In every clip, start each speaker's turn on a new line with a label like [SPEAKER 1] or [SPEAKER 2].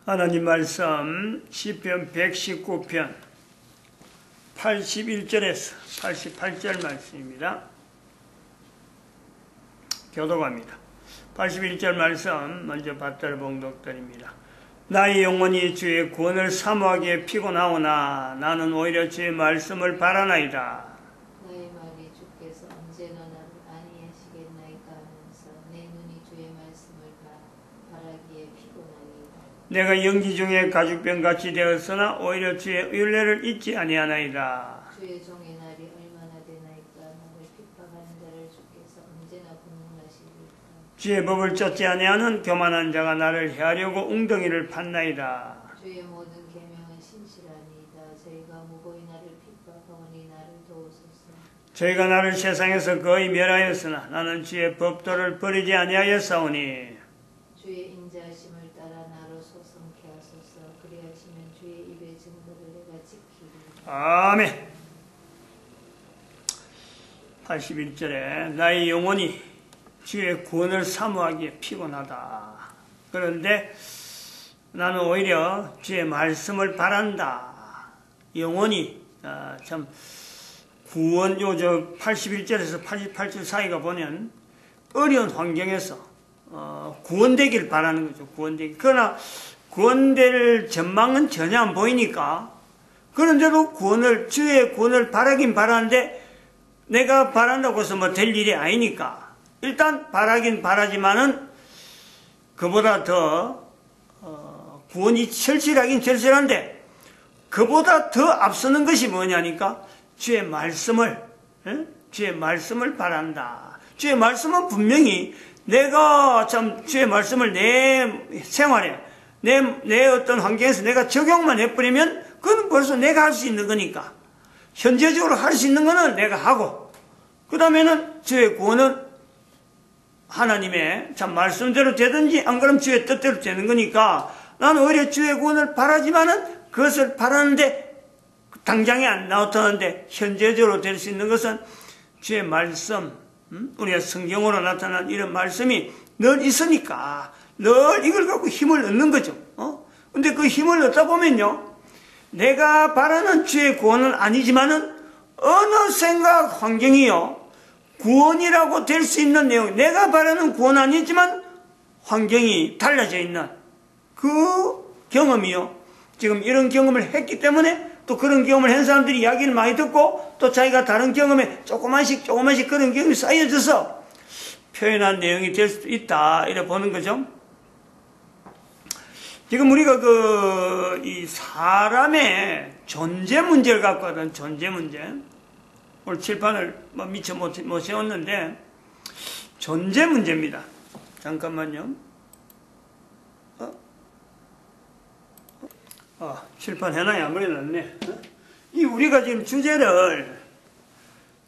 [SPEAKER 1] 하나님 말씀 시편 119편 81절에서 88절 말씀입니다. 교독합니다. 81절 말씀 먼저 받들 봉독드립니다. 나의 영혼이 주의 구원을 사모하기에 피곤하오나 나는 오히려 주의 말씀을 바라나이다.
[SPEAKER 2] 나의 말이 주께서 언제나 나를 안위하시겠나이까 하면서 내 눈이 주의 말씀을 바라기에 피곤하니이다. 내가
[SPEAKER 1] 영지 중에 가죽병같이 되었으나 오히려 주의 윤례를 잊지 아니하나이다.
[SPEAKER 2] 주의 종의 날이 얼마나 되나이까. 나를 핍박하는 자를 주께서 언제나 분노하시리까.
[SPEAKER 1] 주의 법을 쫓지 아니하는 교만한 자가 나를 해하려고 웅덩이를 팠나이다.
[SPEAKER 2] 주의 모든 계명은 신실하니이다. 저희가 무고히 나를 핍박하오니 나를 도우소서.
[SPEAKER 1] 저희가 나를 세상에서 거의 멸하였으나 나는 주의 법도를 버리지 아니하였사오니
[SPEAKER 2] 주의 인자하심을 따라 나로 소성케 하소서. 그리하시면 주의 입의 증거를 내가 지키리이다.
[SPEAKER 1] 아멘. 81절에 나의 영혼이 주의 구원을 사모하기에 피곤하다. 그런데 나는 오히려 주의 말씀을 바란다. 영혼이 참 구원 요저 81절에서 88절 사이가 보면 어려운 환경에서 구원되길 바라는 거죠. 구원되길. 그러나 구원될 전망은 전혀 안 보이니까 그런데도 주의 구원을 바라긴 바라는데 내가 바란다고 해서 뭐 될 일이 아니니까 일단 바라긴 바라지만은 그보다 더 구원이 절실하긴 절실한데 그보다 더 앞서는 것이 뭐냐니까 주의 말씀을 바란다. 주의 말씀은 분명히 내가 참 주의 말씀을 내 생활에 내 어떤 환경에서 내가 적용만 해버리면 그건 벌써 내가 할 수 있는 거니까 현재적으로 할 수 있는 거는 내가 하고 그 다음에는 주의 구원은 하나님의 참 말씀대로 되든지 안 그러면 주의 뜻대로 되는 거니까 나는 오히려 주의 구원을 바라지만은 그것을 바라는데 당장에 안 나타나는데 현재적으로 될 수 있는 것은 주의 말씀, 우리가 성경으로 나타난 이런 말씀이 늘 있으니까 늘 이걸 갖고 힘을 얻는 거죠. 근데 그 힘을 얻다 보면요 내가 바라는 주의 구원은 아니지만은 어느 생각 환경이요 구원이라고 될 수 있는 내용, 내가 바라는 구원 아니지만 환경이 달라져 있는 그 경험이요. 지금 이런 경험을 했기 때문에 또 그런 경험을 한 사람들이 이야기를 많이 듣고 또 자기가 다른 경험에 조그만씩 그런 경험이 쌓여져서 표현한 내용이 될 수도 있다. 이래 보는 거죠. 지금 우리가 이 사람의 존재 문제를 갖고 하던 존재 문제. 오늘 칠판을 미처 못 세웠는데 존재 문제입니다. 잠깐만요. 칠판 해놔야 안 그려놨네. 우리가 지금 주제를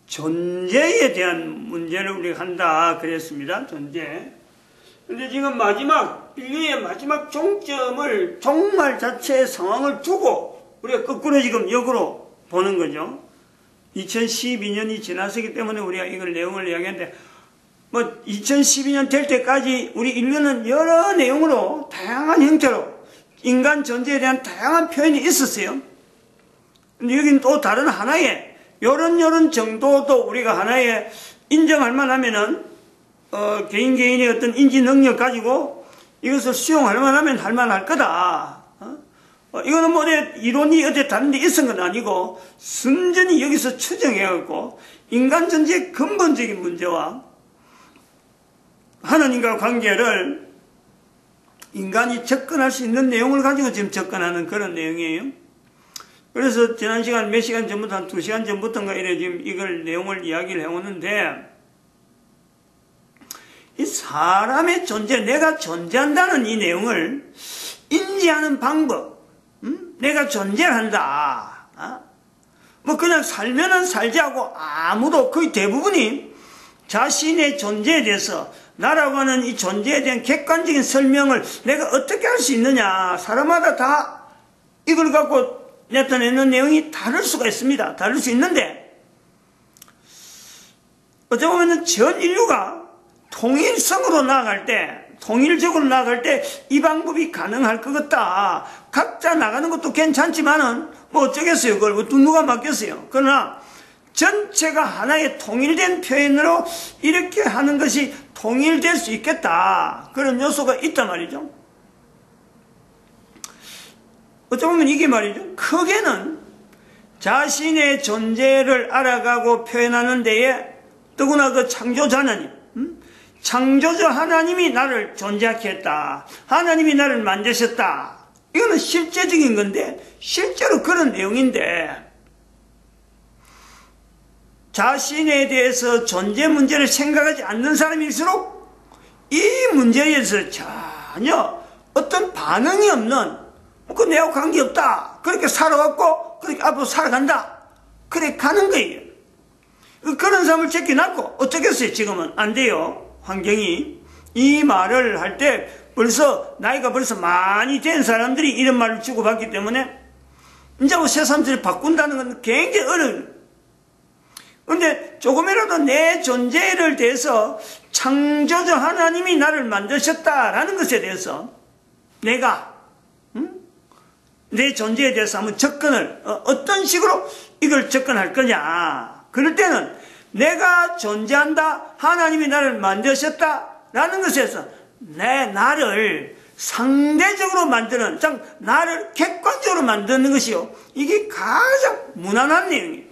[SPEAKER 1] 존재에 대한 문제를 우리가 한다 그랬습니다. 존재. 근데 지금 인류의 마지막 종점을 종말 자체의 상황을 두고 우리가 거꾸로 지금 역으로 보는 거죠. 2012년이 지났기 때문에 우리가 이걸 내용을 이야기하는데 2012년 될 때까지 우리 인류는 여러 내용으로 다양한 형태로 인간 존재에 대한 다양한 표현이 있었어요. 근데 여기는 또 다른 하나의 요런 정도도 우리가 하나의 인정할 만하면은 개인의 어떤 인지 능력 가지고 이것을 수용할 만하면 할 만할 거다. 이거는 뭐 이론이 어디 다른 데 있은 건 아니고 순전히 여기서 추정해갖고 인간 존재의 근본적인 문제와 하나님과 관계를 인간이 접근할 수 있는 내용을 가지고 지금 접근하는 그런 내용이에요. 그래서 지난 시간 몇 시간 전부터 한 2시간 전부터인가 이래 지금 이걸 내용을 이야기를 해오는데 이 사람의 존재, 내가 존재한다는 이 내용을 인지하는 방법, 내가 존재를 한다. 그냥 살면은 살지 하고 아무도 거의 대부분이 자신의 존재에 대해서 나라고 하는 이 존재에 대한 객관적인 설명을 내가 어떻게 할 수 있느냐. 사람마다 다 이걸 갖고 나타내는 내용이 다를 수가 있습니다. 다를 수 있는데 어쩌면 전 인류가 통일성으로 나아갈 때 통일적으로 나갈 때 이 방법이 가능할 것 같다. 각자 나가는 것도 괜찮지만은 뭐 어쩌겠어요. 그걸 누가 맡겠어요. 그러나 전체가 하나의 통일된 표현으로 이렇게 하는 것이 통일될 수 있겠다. 그런 요소가 있단 말이죠. 어쩌면 이게 말이죠. 크게는 자신의 존재를 알아가고 표현하는 데에 더구나 그 창조자 하나님, 창조자 하나님이 나를 존재하게 했다. 하나님이 나를 만드셨다. 이거는 실제적인 건데 실제로 그런 내용인데 자신에 대해서 존재 문제를 생각하지 않는 사람일수록 이 문제에 대해서 전혀 어떤 반응이 없는 그 내하고 관계없다. 그렇게 살아왔고 그렇게 앞으로 살아간다. 그래 가는 거예요. 그런 사람을 제껴놨고 어쩌겠어요. 지금은 안 돼요. 환경이. 이 말을 할 때 벌써 나이가 벌써 많이 된 사람들이 이런 말을 주고받기 때문에 이제 뭐 새 사람들이 바꾼다는 건 굉장히 어려워요. 그런데 조금이라도 내 존재를 대해서 창조자 하나님이 나를 만드셨다라는 것에 대해서 내가 내 존재에 대해서 한번 접근을 어떤 식으로 이걸 접근할 거냐. 그럴 때는 내가 존재한다. 하나님이 나를 만드셨다라는 것에서 나를 상대적으로 만드는, 나를 객관적으로 만드는 것이요. 이게 가장 무난한 내용이에요.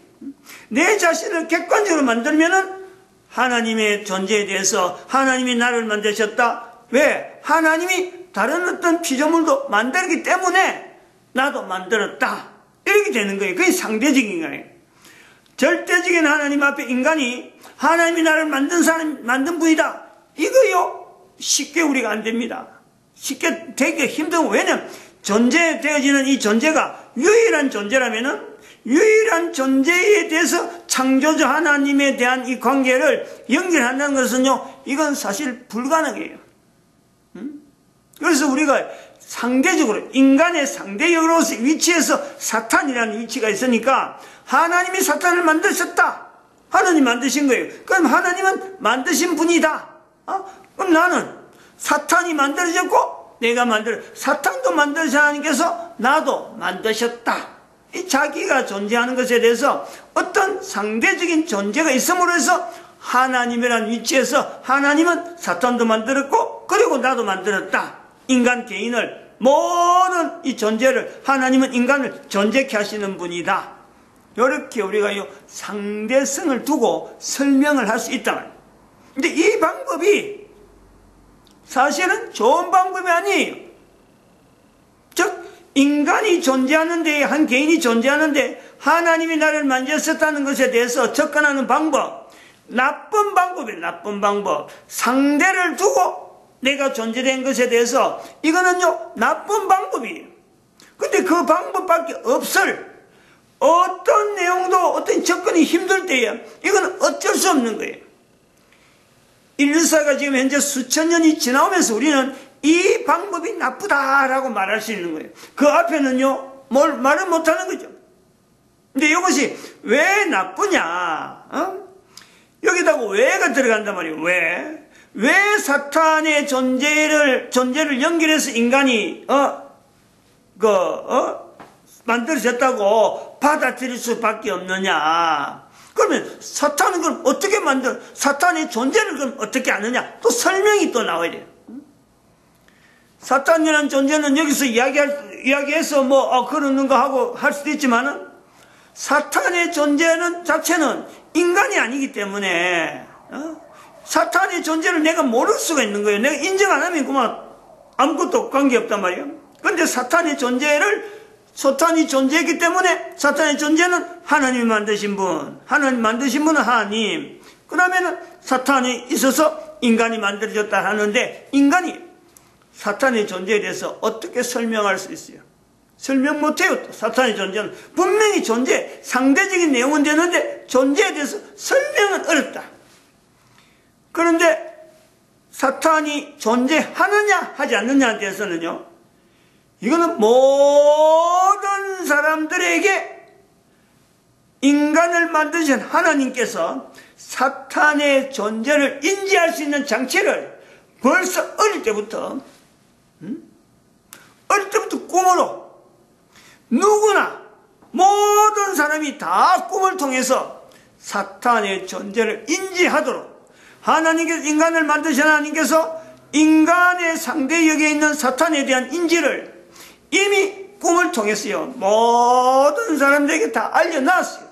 [SPEAKER 1] 내 자신을 객관적으로 만들면은 하나님의 존재에 대해서 하나님이 나를 만드셨다. 왜? 하나님이 다른 어떤 피조물도 만들기 때문에 나도 만들었다. 이렇게 되는 거예요. 그게 상대적인 거예요. 절대적인 하나님 앞에 인간이 하나님이 나를 만든 분이다. 이거요. 쉽게 우리가 안 됩니다. 쉽게 되기가 힘들고, 왜냐면 존재되어지는 이 존재가 유일한 존재라면은 유일한 존재에 대해서 창조주 하나님에 대한 이 관계를 연결한다는 것은요, 이건 사실 불가능해요. 그래서 우리가 상대적으로 인간의 상대역으로서 위치에서 사탄이라는 위치가 있으니까 하나님이 사탄을 만드셨다. 하나님 만드신 거예요. 그럼 하나님은 만드신 분이다. 그럼 나는 사탄이 만들어졌고 내가 사탄도 만드신 하나님께서 나도 만드셨다. 이 자기가 존재하는 것에 대해서 어떤 상대적인 존재가 있음으로 해서 하나님이라는 위치에서 하나님은 사탄도 만들었고 그리고 나도 만들었다. 인간 개인을 모든 이 존재를 하나님은 인간을 존재케 하시는 분이다. 이렇게 우리가 상대성을 두고 설명을 할 수 있다. 근데 이 방법이 사실은 좋은 방법이 아니에요. 즉 인간이 존재하는데, 한 개인이 존재하는데 하나님이 나를 만드셨다는 것에 대해서 접근하는 방법, 나쁜 방법이에요. 나쁜 방법. 상대를 두고 내가 존재된 것에 대해서 이거는요 나쁜 방법이에요. 근데 그 방법밖에 없을 어떤 내용도 어떤 접근이 힘들 때에 이건 어쩔 수 없는 거예요. 인류사가 지금 현재 수천 년이 지나오면서 우리는 이 방법이 나쁘다라고 말할 수 있는 거예요. 그 앞에는요 말은 못하는 거죠. 근데 이것이 왜 나쁘냐? 여기다가 왜가 들어간단 말이에요. 왜 사탄의 존재를 연결해서 인간이 만들어졌다고 받아들일 수밖에 없느냐? 그러면 사탄은 그럼 어떻게 사탄의 존재를 그럼 어떻게 아느냐? 또 설명이 또 나와야 돼요. 사탄이라는 존재는 여기서 이야기해서 그러는 거 하고 할 수도 있지만은 사탄의 존재는 자체는 인간이 아니기 때문에 사탄의 존재를 내가 모를 수가 있는 거예요. 내가 인정 안 하면 그만 아무것도 관계없단 말이에요. 그런데 사탄이 존재했기 때문에 사탄의 존재는 하나님이 만드신 분, 하나님 만드신 분은 하나님. 그러면은 사탄이 있어서 인간이 만들어졌다 하는데 인간이 사탄의 존재에 대해서 어떻게 설명할 수 있어요? 설명 못해요. 사탄의 존재는 분명히 상대적인 내용은 되는데 존재에 대해서 설명은 어렵다. 그런데 사탄이 존재하느냐 하지 않느냐에 대해서는요, 이거는 모든 사람들에게 인간을 만드신 하나님께서 사탄의 존재를 인지할 수 있는 장치를 벌써 어릴 때부터 꿈으로 누구나 모든 사람이 다 꿈을 통해서 사탄의 존재를 인지하도록 하나님께서 인간을 만드신 하나님께서 인간의 상대역에 있는 사탄에 대한 인지를 이미 꿈을 통해서요 모든 사람들에게 다 알려놨어요.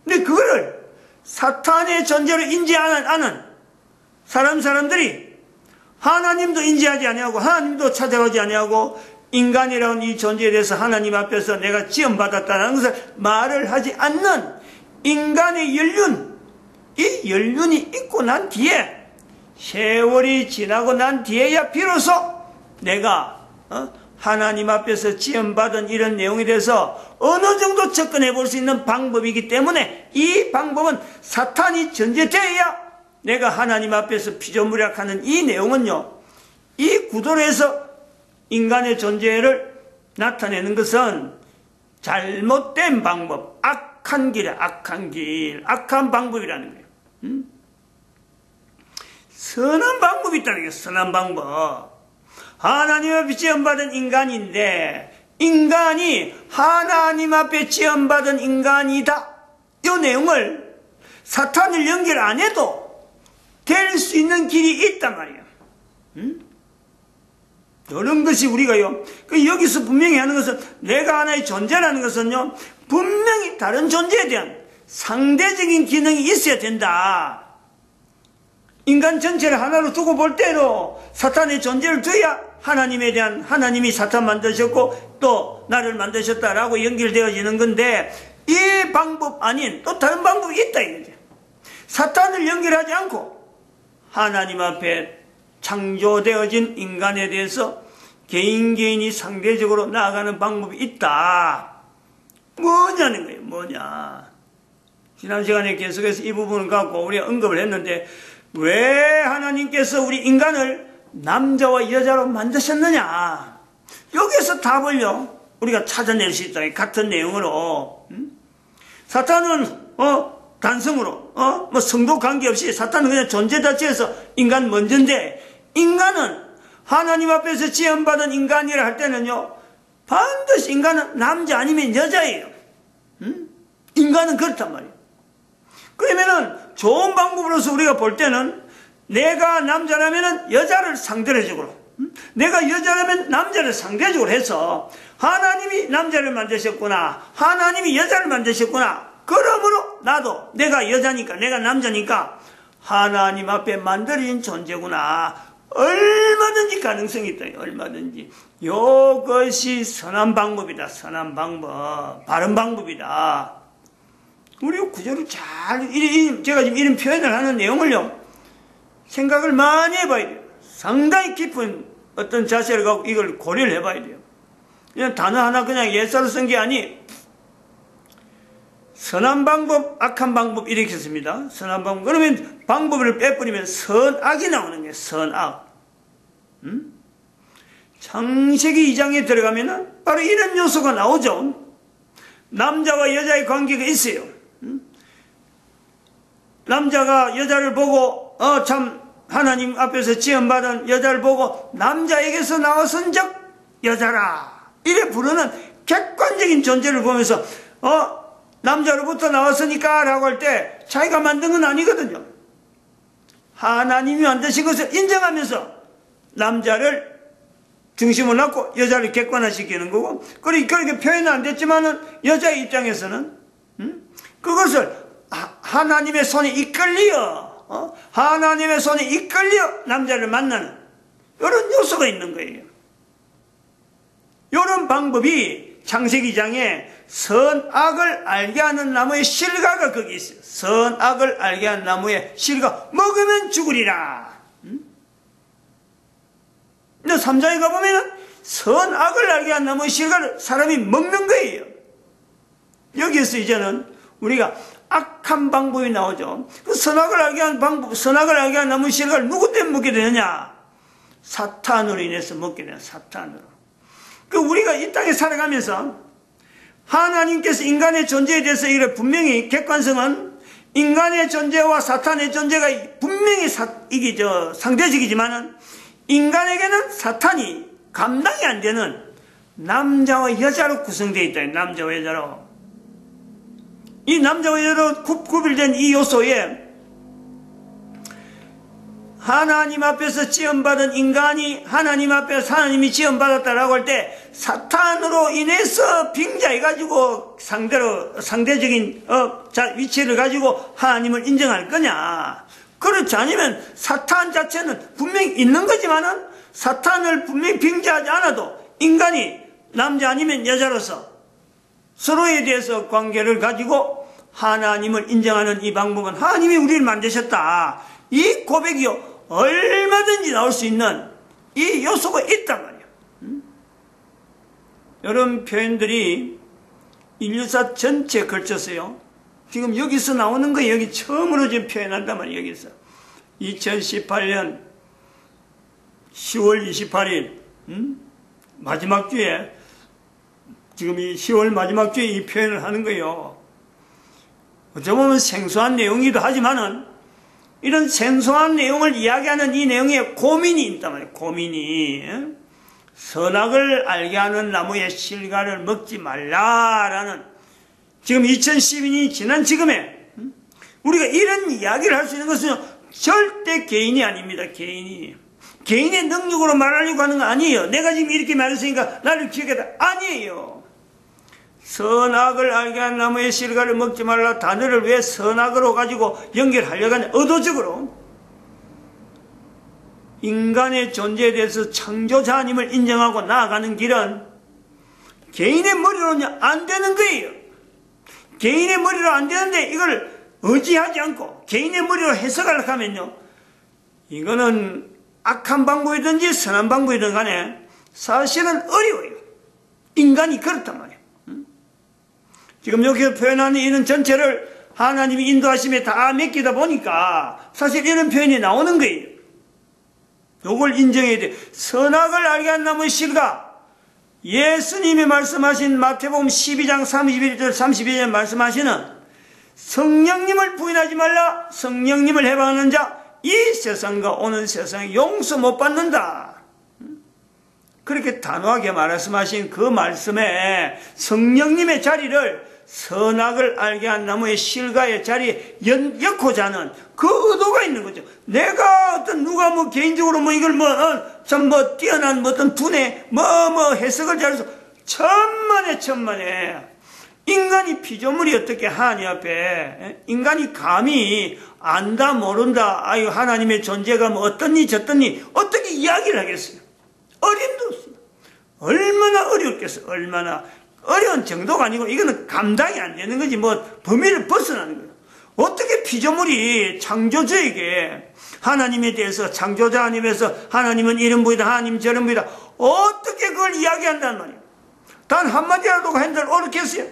[SPEAKER 1] 근데 그거를 사탄의 존재를 인지하는 사람들이 하나님도 인지하지 아니하고 하나님도 찾아오지 아니하고 인간이라는 이 존재에 대해서 하나님 앞에서 내가 지음받았다는 것을 말을 하지 않는 인간의 연륜, 이 연륜이 있고 난 뒤에 세월이 지나고 난 뒤에야 비로소 내가 하나님 앞에서 지음받은 이런 내용에 대해서 어느 정도 접근해 볼 수 있는 방법이기 때문에 이 방법은 사탄이 전제되어야 내가 하나님 앞에서 피조물약하는 이 내용은요, 이 구도로 해서 인간의 존재를 나타내는 것은 잘못된 방법, 악한 악한 방법이라는 거예요. 선한 방법이 있다는 거예요. 선한 방법. 하나님 앞에 지음받은 인간인데 인간이 하나님 앞에 지음받은 인간이다. 이 내용을 사탄을 연결 안 해도 될 수 있는 길이 있단 말이에요. 이런 것이 우리가요, 여기서 분명히 하는 것은 내가 하나의 존재라는 것은요, 분명히 다른 존재에 대한 상대적인 기능이 있어야 된다. 인간 전체를 하나로 두고 볼 때도 사탄의 존재를 둬야 하나님이 사탄 만드셨고 또 나를 만드셨다라고 연결되어지는 건데 이 방법 아닌 또 다른 방법이 있다 이거죠. 사탄을 연결하지 않고 하나님 앞에 창조되어진 인간에 대해서 개인이 상대적으로 나아가는 방법이 있다. 뭐냐는 거예요. 뭐냐. 지난 시간에 계속해서 이 부분을 갖고 우리가 언급을 했는데 왜 하나님께서 우리 인간을 남자와 여자로 만드셨느냐. 여기에서 답을요 우리가 찾아낼 수 있다. 같은 내용으로. 사탄은 단성으로 성도 관계없이 사탄은 그냥 존재 자체에서 인간 먼저인데 인간은 하나님 앞에서 지음받은 인간이라 할 때는요 반드시 인간은 남자 아니면 여자예요. 인간은 그렇단 말이에요. 그러면은 좋은 방법으로서 우리가 볼 때는 내가 남자라면은 여자를 상대적으로 내가 여자라면 남자를 상대적으로 해서 하나님이 남자를 만드셨구나 하나님이 여자를 만드셨구나 그러므로 나도 내가 여자니까 내가 남자니까 하나님 앞에 만들어진 존재구나 얼마든지 가능성이 있다. 얼마든지 이것이 선한 방법이다. 선한 방법 바른 방법이다. 우리 구조를 제가 지금 이런 표현을 하는 내용을요 생각을 많이 해봐야 돼요. 상당히 깊은 어떤 자세를 갖고 이걸 고려를 해봐야 돼요. 그냥 단어 하나 그냥 예사로 쓴 게 아니 선한 방법, 악한 방법 이렇게 했습니다. 선한 방법. 그러면 방법을 빼버리면 선악이 나오는 거예요. 선악. 창세기 2장에 들어가면은 바로 이런 요소가 나오죠. 남자와 여자의 관계가 있어요. 남자가 여자를 보고 참 하나님 앞에서 지음받은 여자를 보고 남자에게서 나왔은 적 여자라 이래 부르는 객관적인 존재를 보면서 남자로부터 나왔으니까 라고 할 때 자기가 만든 건 아니거든요. 하나님이 만드신 것을 인정하면서 남자를 중심을 놓고 여자를 객관화시키는 거고 그렇게 표현은 안 됐지만은 여자의 입장에서는 그것을 하나님의 손에 하나님의 손에 이끌려 남자를 만나는 이런 요소가 있는 거예요. 이런 방법이 창세기 2장에 선악을 알게 하는 나무의 실과가 거기 있어요. 선악을 알게 하는 나무의 실과 먹으면 죽으리라. 근데 3장에 가보면은 선악을 알게 하는 나무의 실과를 사람이 먹는 거예요. 여기에서 이제는 우리가 악한 방법이 나오죠. 그 선악을 알게 하는 방법, 선악을 알게 하는 나무의 실과를 누구 때문에 먹게 되느냐? 사탄으로 인해서 먹게 되는 사탄으로. 우리가 이 땅에 살아가면서 하나님께서 인간의 존재에 대해서 이래 분명히 객관성은 인간의 존재와 사탄의 존재가 분명히 이게 상대적이지만은 인간에게는 사탄이 감당이 안 되는 남자와 여자로 구성되어 있다. 남자와 여자로. 이 남자와 여자로 구별된 이 요소에 하나님 앞에서 지원받은 인간이 하나님 앞에서 하나님이 지원받았다라고 할 때 사탄으로 인해서 빙자해가지고 상대적인 위치를 가지고 하나님을 인정할 거냐. 그렇지 않으면 사탄 자체는 분명히 있는 거지만은 사탄을 분명히 빙자하지 않아도 인간이 남자 아니면 여자로서 서로에 대해서 관계를 가지고 하나님을 인정하는 이 방법은 하나님이 우리를 만드셨다. 이 고백이요. 얼마든지 나올 수 있는 이 요소가 있단 말이에요. 이런 표현들이 인류사 전체에 걸쳤어요. 지금 여기서 나오는 거 여기 처음으로 지금 표현한단 말이에요. 여기서 2018년 10월 28일 마지막 주에 지금 이 10월 마지막 주에 이 표현을 하는 거예요. 어쩌면 생소한 내용이기도 하지만은 이런 생소한 내용을 이야기하는 이 내용에 고민이 있단 말이에요. 고민이. 선악을 알게 하는 나무의 실과를 먹지 말라라는 지금 2012년이 지난 지금에 우리가 이런 이야기를 할 수 있는 것은 절대 개인이 아닙니다. 개인의 능력으로 말하려고 하는 거 아니에요. 내가 지금 이렇게 말했으니까 나를 기억해라. 아니에요. 선악을 알게 한 나무의 실과를 먹지 말라. 단어를 왜 선악으로 가지고 연결하려고 하냐. 의도적으로 인간의 존재에 대해서 창조자 하나님을 인정하고 나아가는 길은 개인의 머리로는 안 되는 거예요. 개인의 머리로 안 되는데 이걸 의지하지 않고 개인의 머리로 해석하려고 하면요, 이거는 악한 방법이든지 선한 방법이든 간에 사실은 어려워요. 인간이 그렇단 말이에요. 지금 여기서 표현하는 이런 전체를 하나님이 인도하심에 다 맡기다 보니까 사실 이런 표현이 나오는 거예요. 요걸 인정해야 돼. 선악을 알게 한 나무의 실과, 예수님이 말씀하신 마태복음 12장 31절 32절 말씀하시는 성령님을 부인하지 말라. 성령님을 해방하는 자 이 세상과 오는 세상에 용서 못 받는다. 그렇게 단호하게 말씀하신 그 말씀에 성령님의 자리를 선악을 알게 한 나무의 실과의 자리에 엮고자 하는 그 의도가 있는 거죠. 내가 누가 개인적으로 이걸 뛰어난 어떤 두뇌, 해석을 잘해서 천만에 인간이 피조물이 어떻게 하나님 앞에, 인간이 감히 안다, 모른다, 아유, 하나님의 존재가 어떻니, 저떻니, 어떻게 이야기를 하겠어요? 어림도 없습니다. 얼마나 어렵겠어요. 얼마나. 어려운 정도가 아니고 이거는 감당이 안 되는 거지 범위를 벗어나는 거예요. 어떻게 피조물이 창조주에게 하나님에 대해서 창조자 하나님에서 하나님은 이런 분이다 하나님 저런 분이다 어떻게 그걸 이야기한단 말이에요. 단 한마디라도 한들 어렵겠어요.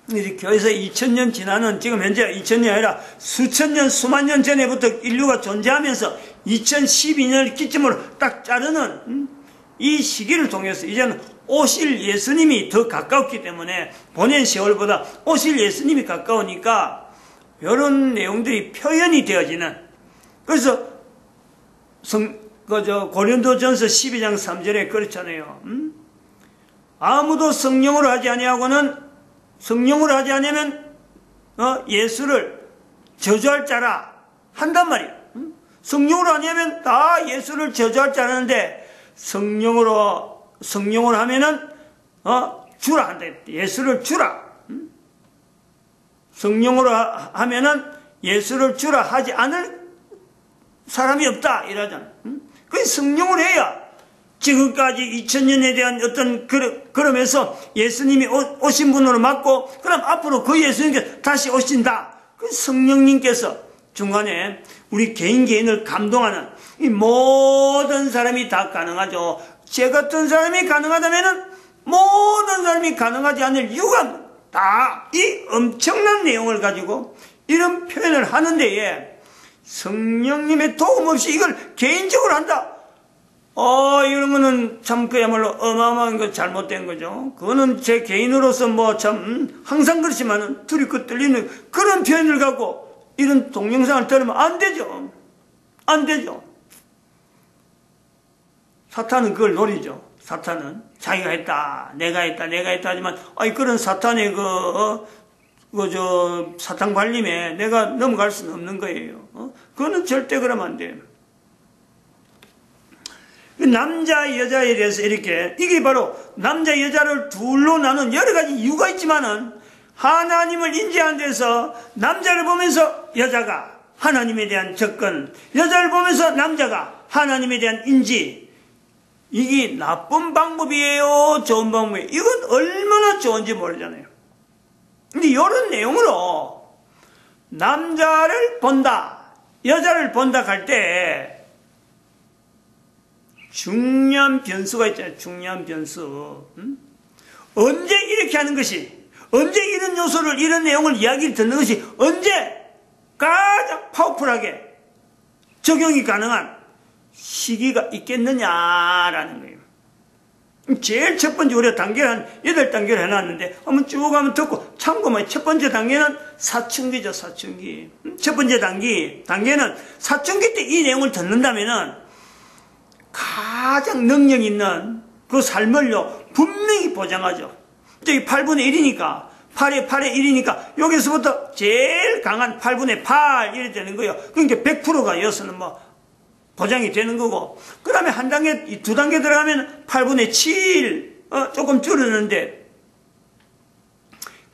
[SPEAKER 1] 이 교회에서 2000년 지나는 지금 현재 2000년이 아니라 수천 년 수만 년 전에부터 인류가 존재하면서 2012년을 기점으로 딱 자르는 이 시기를 통해서 이제는 오실 예수님이 더 가까웠기 때문에 보낸 세월보다 오실 예수님이 가까우니까 이런 내용들이 표현이 되어지는. 그래서 고린도전서 12장 3절에 그렇잖아요. 아무도 성령으로 하지 아니하고는 성령으로 하지 않으면 예수를 저주할 자라 한단 말이에요. 성령으로 하냐면 다 예수를 저주할 자라는데 성령으로 하면은 주라 한다. 예수를 주라. 성령으로 하면은 예수를 주라 하지 않을 사람이 없다 이러잖아. 그 성령으로 해야 지금까지 2000년에 대한 어떤 그러면서 예수님이 오신 분으로 맞고 그럼 앞으로 그 예수님께서 다시 오신다. 그 성령님께서 중간에 우리 개인을 감동하는 이 모든 사람이 다 가능하죠. 제 같은 사람이 가능하다면은 모든 사람이 가능하지 않을 이유가 다 이 엄청난 내용을 가지고 이런 표현을 하는 데에 성령님의 도움 없이 이걸 개인적으로 한다. 이러면은 참 그야말로 어마어마한 거 잘못된 거죠. 그거는 제 개인으로서 뭐 참 항상 그렇지만은 둘이 떨리는 그런 표현을 갖고 이런 동영상을 들으면 안 되죠. 안 되죠. 사탄은 그걸 노리죠. 사탄은 자기가 했다, 내가 했다 하지만, 그런 사탄의 사탄 관림에 내가 넘어갈 수는 없는 거예요. 그거는 절대 그러면 안 돼요. 남자, 여자에 대해서 이게 바로 남자, 여자를 둘로 나눈 여러 가지 이유가 있지만은, 하나님을 인지한 데서 남자를 보면서 여자가 하나님에 대한 접근, 여자를 보면서 남자가 하나님에 대한 인지, 이게 나쁜 방법이에요? 좋은 방법이에요? 이건 얼마나 좋은지 모르잖아요. 근데 이런 내용으로 남자를 본다, 여자를 본다 할 때 중요한 변수가 있잖아요. 중요한 변수. 언제 이렇게 하는 것이, 언제 이런 요소를, 이런 내용을 이야기를 듣는 것이 언제 가장 파워풀하게 적용이 가능한 시기가 있겠느냐라는 거예요. 제일 첫 번째 우리가 단계를 한 8단계를 해놨는데 한번 쭉 한번 듣고 참고만. 첫 번째 단계는 사춘기죠. 사춘기. 첫 번째 단계는 사춘기 때 이 내용을 듣는다면은 가장 능력 있는 그 삶을요 분명히 보장하죠. 저기 8분의 1이니까 8에 1이니까 여기서부터 제일 강한 8분의 8 이래 되는 거예요. 그러니까 100%가 여기서는 뭐 보장이 되는 거고, 그 다음에 한 단계, 두 단계 들어가면 8분의 7, 조금 줄어드는데,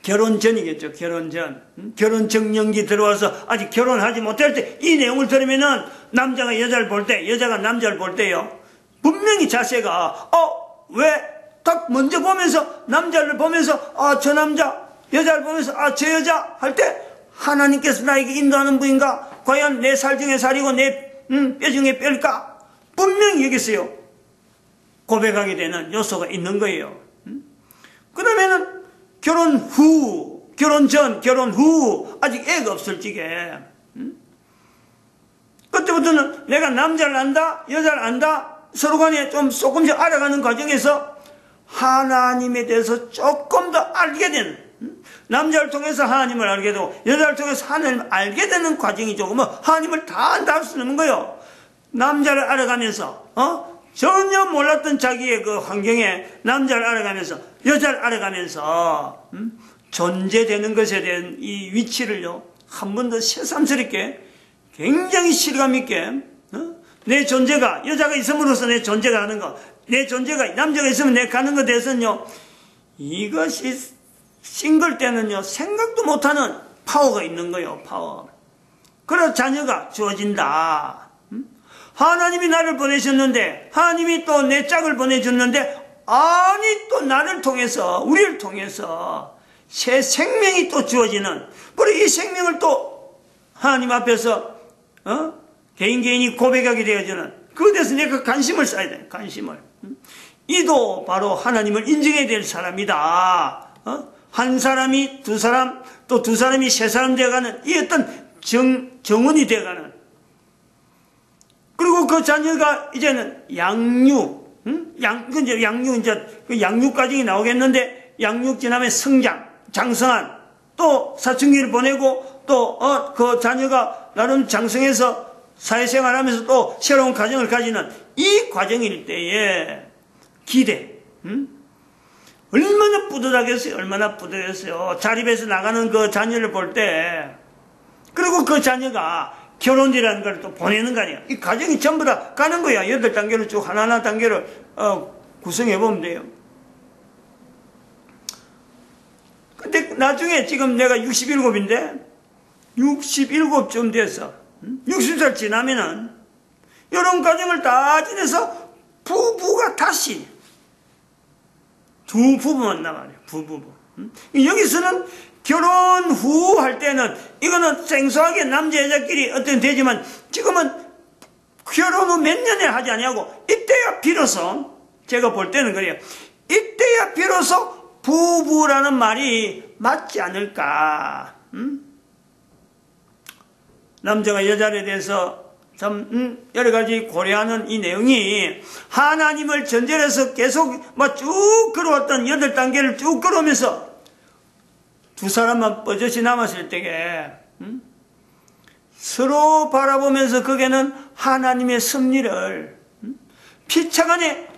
[SPEAKER 1] 결혼 전이겠죠, 결혼 전. 결혼 정년기 들어와서 아직 결혼하지 못할 때 이 내용을 들으면은 남자가 여자를 볼 때, 여자가 남자를 볼 때요, 분명히 자세가, 왜 딱 먼저 보면서, 남자를 보면서, 저 남자, 여자를 보면서, 저 여자 할 때, 하나님께서 나에게 인도하는 분인가? 과연 내 살 중에 살이고 내 뼈 중에 뼈일까? 분명히 여기서요 고백하게 되는 요소가 있는 거예요. 그 다음에는 결혼 후, 결혼 전, 결혼 후 아직 애가 없을 적에 그때부터는 내가 남자를 안다, 여자를 안다, 서로 간에 좀 조금씩 알아가는 과정에서 하나님에 대해서 조금 더 알게 되는, 남자를 통해서 하나님을 알게 되고 여자를 통해서 하나님을 알게 되는 과정이 조금은 하나님을 다 안다 할 수는 없는 거예요. 남자를 알아가면서 전혀 몰랐던 자기의 그 환경에 남자를 알아가면서 여자를 알아가면서 존재되는 것에 대한 이 위치를요 한 번 더 새삼스럽게 굉장히 실감 있게 내 존재가, 여자가 있음으로써 내 존재가 하는 거, 내 존재가 남자가 있으면 내가 가는 것에 대해서는요 이것이 싱글 때는요 생각도 못하는 파워가 있는 거예요. 파워. 그래서 자녀가 주어진다. 하나님이 나를 보내셨는데, 하나님이 또 내 짝을 보내줬는데, 아니 또 나를 통해서, 우리를 통해서 새 생명이 또 주어지는, 그리고 이 생명을 또 하나님 앞에서 개인이 고백하게 되어지는, 그에 대해서 내가 관심을 써야 돼. 관심을. 이도 바로 하나님을 인정해야 될 사람이다. 한 사람이 두 사람, 또 두 사람이 세 사람 되어가는 이 어떤 정원이 되어가는. 그리고 그 자녀가 이제는 양육, 양육 과정이 나오겠는데, 양육 지나면 성장, 장성한, 또 사춘기를 보내고, 또 그 자녀가 나름 장성해서 사회생활 하면서 또 새로운 가정을 가지는 이 과정일 때에 기대, 얼마나 뿌듯하겠어요. 얼마나 뿌듯했어요. 자립해서 나가는 그 자녀를 볼 때, 그리고 그 자녀가 결혼이라는 걸 또 보내는 거 아니야. 이 과정이 전부 다 가는 거야. 8단계를 쭉 하나하나 단계를 구성해 보면 돼요. 근데 나중에 지금 내가 67인데 67쯤 돼서 60살 지나면은 이런 과정을 다 지내서 부부가 다시 두 부부만 남아요. 부부. 여기서는 결혼 후 할 때는 이거는 생소하게 남자 여자끼리 어떤 되지만 지금은 결혼 후 몇 년에 하지 않냐고 이때야 비로소 제가 볼 때는 그래요. 이때야 비로소 부부라는 말이 맞지 않을까. 남자가 여자에 대해서 참 여러 가지 고려하는 이 내용이 하나님을 전제해서 계속 막 쭉 걸어왔던 8단계를 쭉 걸어오면서 두 사람만 뻗어지 남았을 때에 서로 바라보면서 거기에는 하나님의 섭리를 피차간에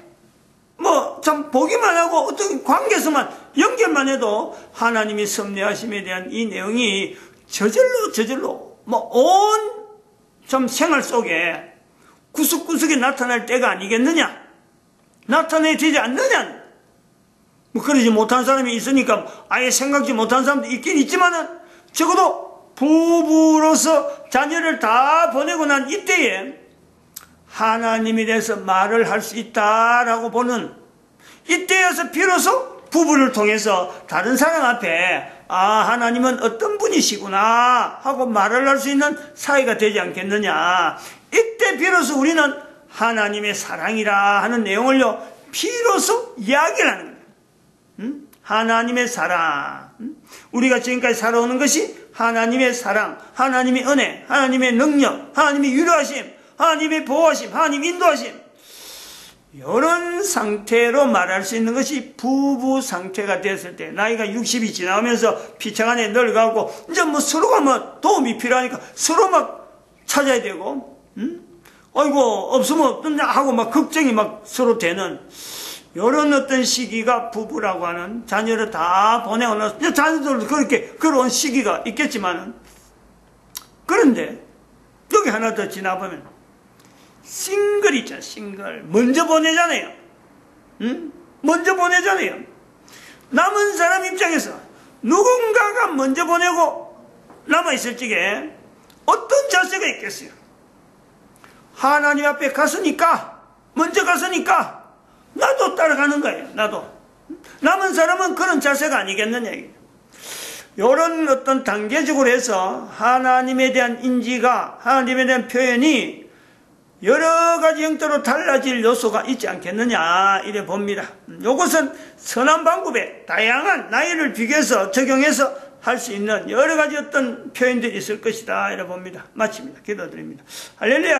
[SPEAKER 1] 뭐 참 보기만 하고 어떤 관계에서만 연결만 해도 하나님의 섭리하심에 대한 이 내용이 저절로 뭐 온 참 생활 속에 구석구석에 나타날 때가 아니겠느냐, 나타내야 되지 않느냐. 뭐 그러지 못한 사람이 있으니까 아예 생각지 못한 사람도 있긴 있지만은 적어도 부부로서 자녀를 다 보내고 난 이때에 하나님에 대해서 말을 할 수 있다라고 보는 이때에서 비로소 부부를 통해서 다른 사람 앞에 하나님은 어떤 분이시구나 하고 말을 할 수 있는 사이가 되지 않겠느냐. 이때 비로소 우리는 하나님의 사랑이라 하는 내용을요 비로소 이야기를 하는 거예요. 하나님의 사랑. 우리가 지금까지 살아오는 것이 하나님의 사랑, 하나님의 은혜, 하나님의 능력, 하나님의 유료하심, 하나님의 보호하심, 하나님의 인도하심, 이런 상태로 말할 수 있는 것이 부부 상태가 됐을 때, 나이가 60이 지나오면서 피차간에 늙어가고 이제 뭐 서로가 뭐 도움이 필요하니까 서로 막 찾아야 되고, 아이고 없으면 어떠냐 하고 막 걱정이 막 서로 되는 이런 어떤 시기가 부부라고 하는, 자녀를 다 보내고 나서 자녀들도 그렇게 걸어온 시기가 있겠지만은, 그런데 여기 하나 더 지나보면 싱글 있잖아. 싱글 먼저 보내잖아요. 먼저 보내잖아요. 남은 사람 입장에서 누군가가 먼저 보내고 남아있을 적에 어떤 자세가 있겠어요? 하나님 앞에 갔으니까, 먼저 갔으니까 나도 따라가는 거예요. 나도. 남은 사람은 그런 자세가 아니겠느냐. 이런 어떤 단계적으로 해서 하나님에 대한 인지가, 하나님에 대한 표현이 여러 가지 형태로 달라질 요소가 있지 않겠느냐 이래 봅니다. 이것은 선한 방법에 다양한 나이를 비교해서 적용해서 할 수 있는 여러 가지 어떤 표현들이 있을 것이다 이래 봅니다. 마칩니다. 기도드립니다. 할렐루야.